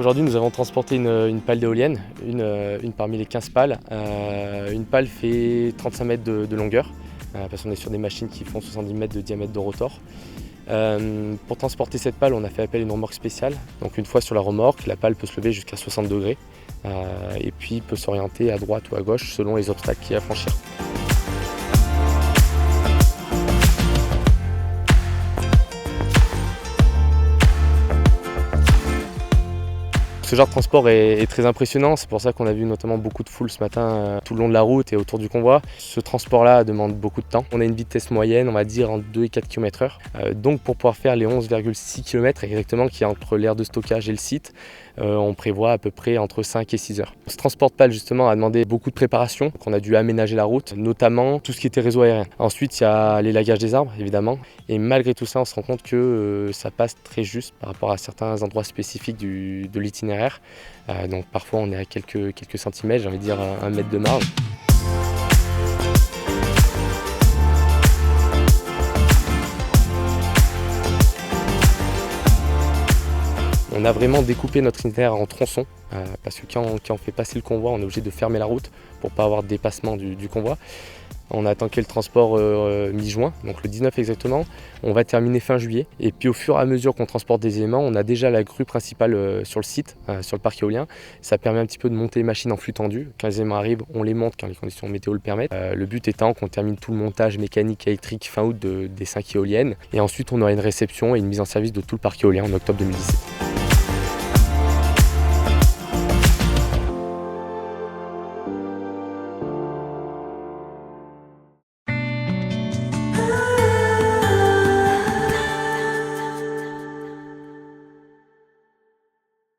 Aujourd'hui, nous avons transporté une pale d'éolienne, une parmi les 15 pales. Une pale fait 35 mètres de longueur, parce qu'on est sur des machines qui font 70 mètres de diamètre de rotor. Pour transporter cette pale, on a fait appel à une remorque spéciale. Donc une fois sur la remorque, la pale peut se lever jusqu'à 60 degrés et puis peut s'orienter à droite ou à gauche selon les obstacles qu'il y a à franchir. Ce genre de transport est très impressionnant, c'est pour ça qu'on a vu notamment beaucoup de foule ce matin tout le long de la route et autour du convoi. Ce transport-là demande beaucoup de temps. On a une vitesse moyenne, on va dire, entre 2 et 4 km/h. Donc pour pouvoir faire les 11,6 km exactement qui est entre l'aire de stockage et le site, on prévoit à peu près entre 5 et 6 heures. Ce transport de pales justement a demandé beaucoup de préparation, qu'on a dû aménager la route, notamment tout ce qui était réseau aérien. Ensuite, il y a l'élagage des arbres, évidemment. Et malgré tout ça, on se rend compte que ça passe très juste par rapport à certains endroits spécifiques de l'itinéraire. Donc parfois on est à quelques centimètres, j'ai envie de dire 1 mètre de marge. On a vraiment découpé notre itinéraire en tronçons, parce que quand on fait passer le convoi, on est obligé de fermer la route pour ne pas avoir de dépassement du convoi. On a tanké le transport mi-juin, donc le 19 exactement. On va terminer fin juillet. Et puis au fur et à mesure qu'on transporte des éléments, on a déjà la grue principale sur le site, sur le parc éolien. Ça permet un petit peu de monter les machines en flux tendu. Quand les éléments arrivent, on les monte quand les conditions météo le permettent. Le but étant qu'on termine tout le montage mécanique et électrique fin août des 5 éoliennes. Et ensuite, on aura une réception et une mise en service de tout le parc éolien en octobre 2017.